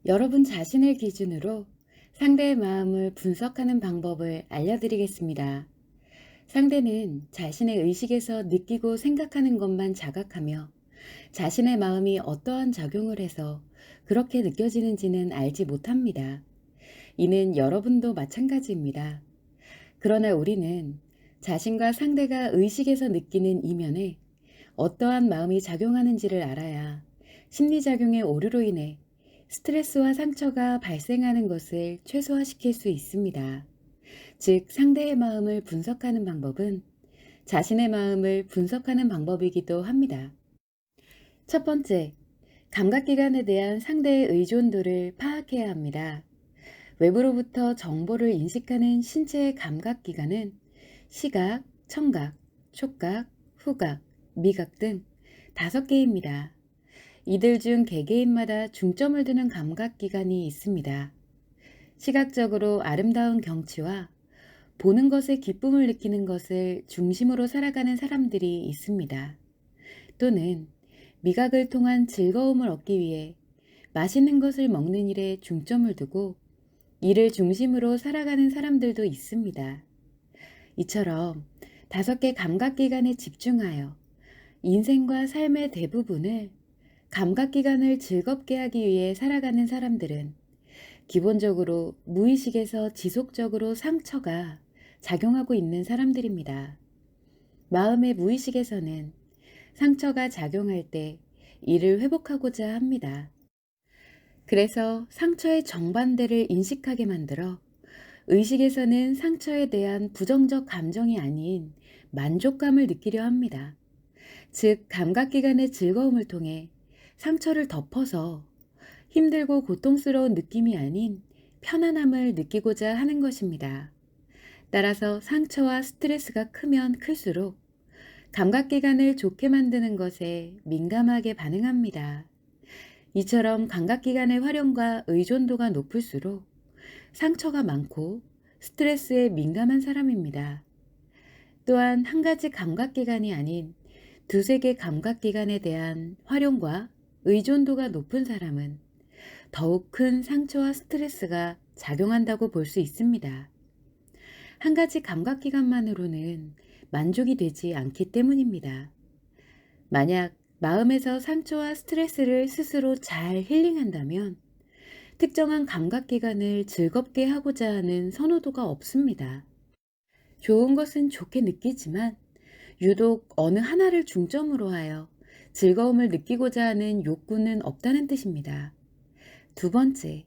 여러분 자신을 기준으로 상대의 마음을 분석하는 방법을 알려드리겠습니다. 상대는 자신의 의식에서 느끼고 생각하는 것만 자각하며 자신의 마음이 어떠한 작용을 해서 그렇게 느껴지는지는 알지 못합니다. 이는 여러분도 마찬가지입니다. 그러나 우리는 자신과 상대가 의식에서 느끼는 이면에 어떠한 마음이 작용하는지를 알아야 심리작용의 오류로 인해 스트레스와 상처가 발생하는 것을 최소화시킬 수 있습니다. 즉, 상대의 마음을 분석하는 방법은 자신의 마음을 분석하는 방법이기도 합니다. 첫 번째, 감각기관에 대한 상대의 의존도를 파악해야 합니다. 외부로부터 정보를 인식하는 신체의 감각기관은 시각, 청각, 촉각, 후각, 미각 등 5개입니다. 이들 중 개개인마다 중점을 두는 감각기관이 있습니다. 시각적으로 아름다운 경치와 보는 것에 기쁨을 느끼는 것을 중심으로 살아가는 사람들이 있습니다. 또는 미각을 통한 즐거움을 얻기 위해 맛있는 것을 먹는 일에 중점을 두고 이를 중심으로 살아가는 사람들도 있습니다. 이처럼 5개 감각기관에 집중하여 인생과 삶의 대부분을 감각기관을 즐겁게 하기 위해 살아가는 사람들은 기본적으로 무의식에서 지속적으로 상처가 작용하고 있는 사람들입니다. 마음의 무의식에서는 상처가 작용할 때 이를 회복하고자 합니다. 그래서 상처의 정반대를 인식하게 만들어 의식에서는 상처에 대한 부정적 감정이 아닌 만족감을 느끼려 합니다. 즉, 감각기관의 즐거움을 통해 상처를 덮어서 힘들고 고통스러운 느낌이 아닌 편안함을 느끼고자 하는 것입니다. 따라서 상처와 스트레스가 크면 클수록 감각기관을 좋게 만드는 것에 민감하게 반응합니다. 이처럼 감각기관의 활용과 의존도가 높을수록 상처가 많고 스트레스에 민감한 사람입니다. 또한 한 가지 감각기관이 아닌 2~3개 감각기관에 대한 활용과 의존도가 높은 사람은 더욱 큰 상처와 스트레스가 작용한다고 볼 수 있습니다. 한 가지 감각기관만으로는 만족이 되지 않기 때문입니다. 만약 마음에서 상처와 스트레스를 스스로 잘 힐링한다면 특정한 감각기관을 즐겁게 하고자 하는 선호도가 없습니다. 좋은 것은 좋게 느끼지만 유독 어느 하나를 중점으로 하여 즐거움을 느끼고자 하는 욕구는 없다는 뜻입니다. 두 번째,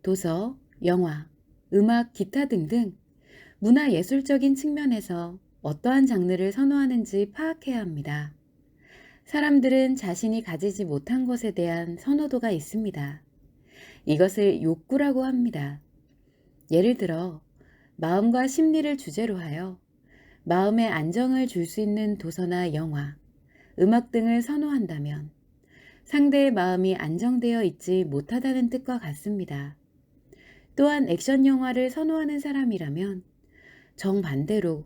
도서, 영화, 음악, 기타 등등 문화예술적인 측면에서 어떠한 장르를 선호하는지 파악해야 합니다. 사람들은 자신이 가지지 못한 것에 대한 선호도가 있습니다. 이것을 욕구라고 합니다. 예를 들어 마음과 심리를 주제로 하여 마음에 안정을 줄 수 있는 도서나 영화, 음악 등을 선호한다면 상대의 마음이 안정되어 있지 못하다는 뜻과 같습니다. 또한 액션 영화를 선호하는 사람이라면 정반대로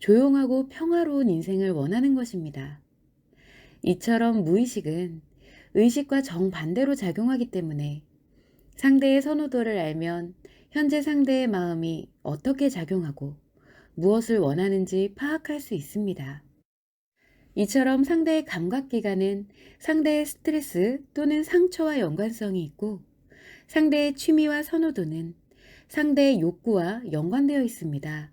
조용하고 평화로운 인생을 원하는 것입니다. 이처럼 무의식은 의식과 정반대로 작용하기 때문에 상대의 선호도를 알면 현재 상대의 마음이 어떻게 작용하고 무엇을 원하는지 파악할 수 있습니다. 이처럼 상대의 감각기관은 상대의 스트레스 또는 상처와 연관성이 있고 상대의 취미와 선호도는 상대의 욕구와 연관되어 있습니다.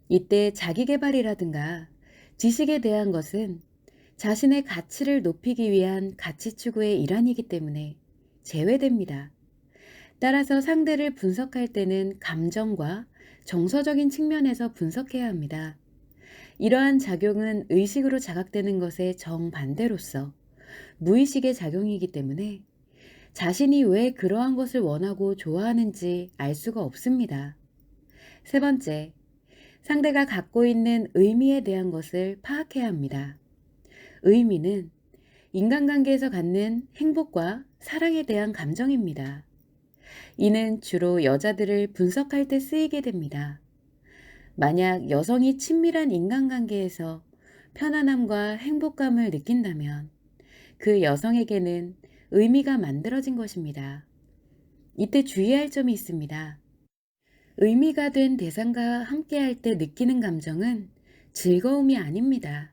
이때 자기계발이라든가 지식에 대한 것은 자신의 가치를 높이기 위한 가치 추구의 일환이기 때문에 제외됩니다. 따라서 상대를 분석할 때는 감정과 정서적인 측면에서 분석해야 합니다. 이러한 작용은 의식으로 자각되는 것의 정반대로서 무의식의 작용이기 때문에 자신이 왜 그러한 것을 원하고 좋아하는지 알 수가 없습니다. 세 번째, 상대가 갖고 있는 의미에 대한 것을 파악해야 합니다. 의미는 인간관계에서 갖는 행복과 사랑에 대한 감정입니다. 이는 주로 여자들을 분석할 때 쓰이게 됩니다. 만약 여성이 친밀한 인간관계에서 편안함과 행복감을 느낀다면 그 여성에게는 의미가 만들어진 것입니다. 이때 주의할 점이 있습니다. 의미가 된 대상과 함께할 때 느끼는 감정은 즐거움이 아닙니다.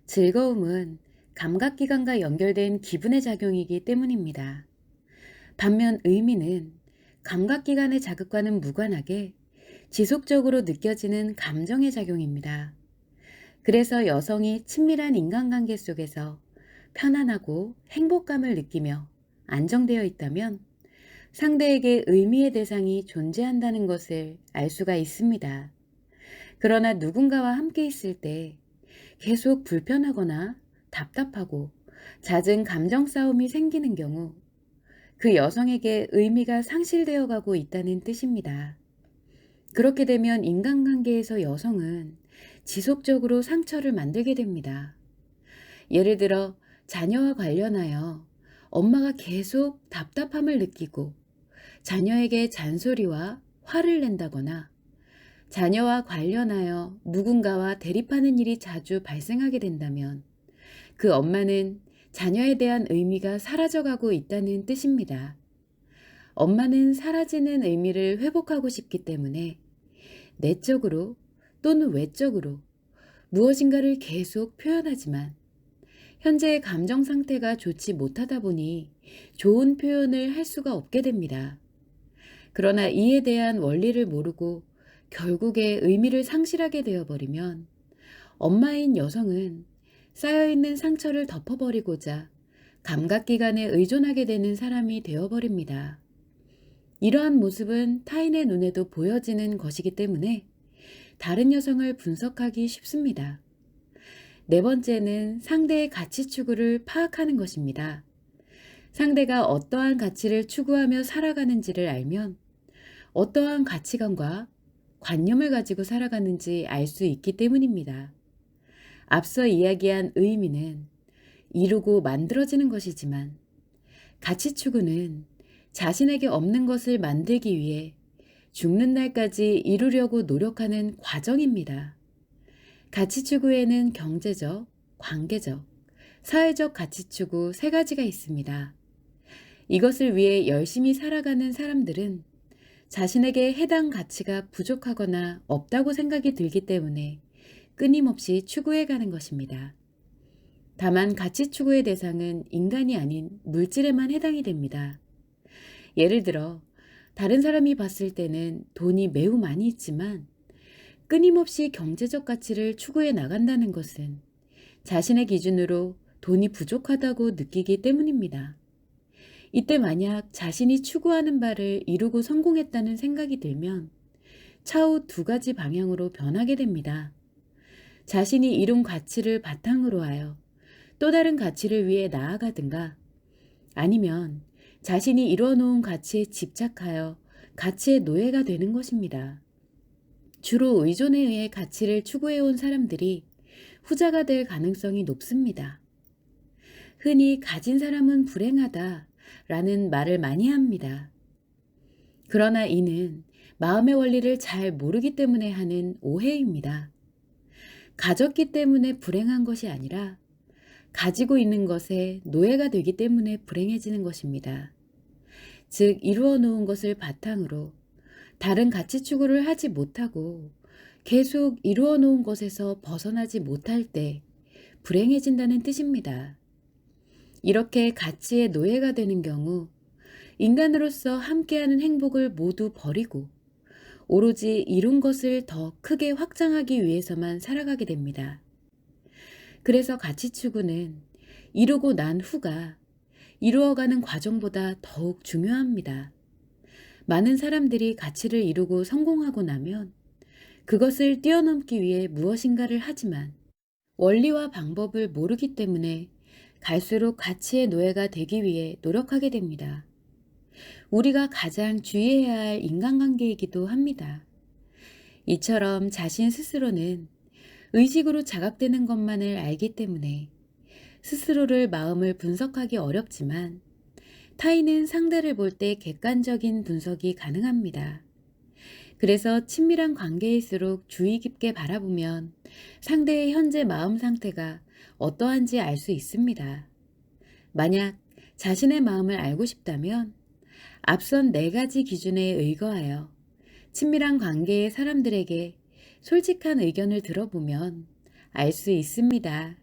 즐거움은 감각기관과 연결된 기분의 작용이기 때문입니다. 반면 의미는 감각기관의 자극과는 무관하게 지속적으로 느껴지는 감정의 작용입니다. 그래서 여성이 친밀한 인간관계 속에서 편안하고 행복감을 느끼며 안정되어 있다면 상대에게 의미의 대상이 존재한다는 것을 알 수가 있습니다. 그러나 누군가와 함께 있을 때 계속 불편하거나 답답하고 잦은 감정 싸움이 생기는 경우 그 여성에게 의미가 상실되어 가고 있다는 뜻입니다. 그렇게 되면 인간관계에서 여성은 지속적으로 상처를 만들게 됩니다. 예를 들어 자녀와 관련하여 엄마가 계속 답답함을 느끼고 자녀에게 잔소리와 화를 낸다거나 자녀와 관련하여 누군가와 대립하는 일이 자주 발생하게 된다면 그 엄마는 자녀에 대한 의미가 사라져가고 있다는 뜻입니다. 엄마는 사라지는 의미를 회복하고 싶기 때문에 내적으로 또는 외적으로 무엇인가를 계속 표현하지만 현재의 감정 상태가 좋지 못하다 보니 좋은 표현을 할 수가 없게 됩니다. 그러나 이에 대한 원리를 모르고 결국에 의미를 상실하게 되어버리면 엄마인 여성은 쌓여있는 상처를 덮어버리고자 감각기관에 의존하게 되는 사람이 되어버립니다. 이러한 모습은 타인의 눈에도 보여지는 것이기 때문에 다른 여성을 분석하기 쉽습니다. 네 번째는 상대의 가치 추구를 파악하는 것입니다. 상대가 어떠한 가치를 추구하며 살아가는지를 알면 어떠한 가치관과 관념을 가지고 살아가는지 알 수 있기 때문입니다. 앞서 이야기한 의미는 이루고 만들어지는 것이지만 가치 추구는 자신에게 없는 것을 만들기 위해 죽는 날까지 이루려고 노력하는 과정입니다. 가치 추구에는 경제적, 관계적, 사회적 가치 추구 세 가지가 있습니다. 이것을 위해 열심히 살아가는 사람들은 자신에게 해당 가치가 부족하거나 없다고 생각이 들기 때문에 끊임없이 추구해가는 것입니다. 다만 가치 추구의 대상은 인간이 아닌 물질에만 해당이 됩니다. 예를 들어 다른 사람이 봤을 때는 돈이 매우 많이 있지만 끊임없이 경제적 가치를 추구해 나간다는 것은 자신의 기준으로 돈이 부족하다고 느끼기 때문입니다. 이때 만약 자신이 추구하는 바를 이루고 성공했다는 생각이 들면 차후 두 가지 방향으로 변하게 됩니다. 자신이 이룬 가치를 바탕으로 하여 또 다른 가치를 위해 나아가든가 아니면 자신이 이뤄놓은 가치에 집착하여 가치의 노예가 되는 것입니다. 주로 의존에 의해 가치를 추구해온 사람들이 후자가 될 가능성이 높습니다. 흔히 가진 사람은 불행하다 라는 말을 많이 합니다. 그러나 이는 마음의 원리를 잘 모르기 때문에 하는 오해입니다. 가졌기 때문에 불행한 것이 아니라 가지고 있는 것에 노예가 되기 때문에 불행해지는 것입니다. 즉 이루어 놓은 것을 바탕으로 다른 가치 추구를 하지 못하고 계속 이루어 놓은 것에서 벗어나지 못할 때 불행해진다는 뜻입니다. 이렇게 가치의 노예가 되는 경우 인간으로서 함께하는 행복을 모두 버리고 오로지 이룬 것을 더 크게 확장하기 위해서만 살아가게 됩니다. 그래서 가치 추구는 이루고 난 후가 이루어가는 과정보다 더욱 중요합니다. 많은 사람들이 가치를 이루고 성공하고 나면 그것을 뛰어넘기 위해 무엇인가를 하지만 원리와 방법을 모르기 때문에 갈수록 가치의 노예가 되기 위해 노력하게 됩니다. 우리가 가장 주의해야 할 인간관계이기도 합니다. 이처럼 자신 스스로는 의식으로 자각되는 것만을 알기 때문에 스스로를 마음을 분석하기 어렵지만 타인은 상대를 볼 때 객관적인 분석이 가능합니다. 그래서 친밀한 관계일수록 주의 깊게 바라보면 상대의 현재 마음 상태가 어떠한지 알 수 있습니다. 만약 자신의 마음을 알고 싶다면 앞선 네 가지 기준에 의거하여 친밀한 관계의 사람들에게 솔직한 의견을 들어보면 알 수 있습니다.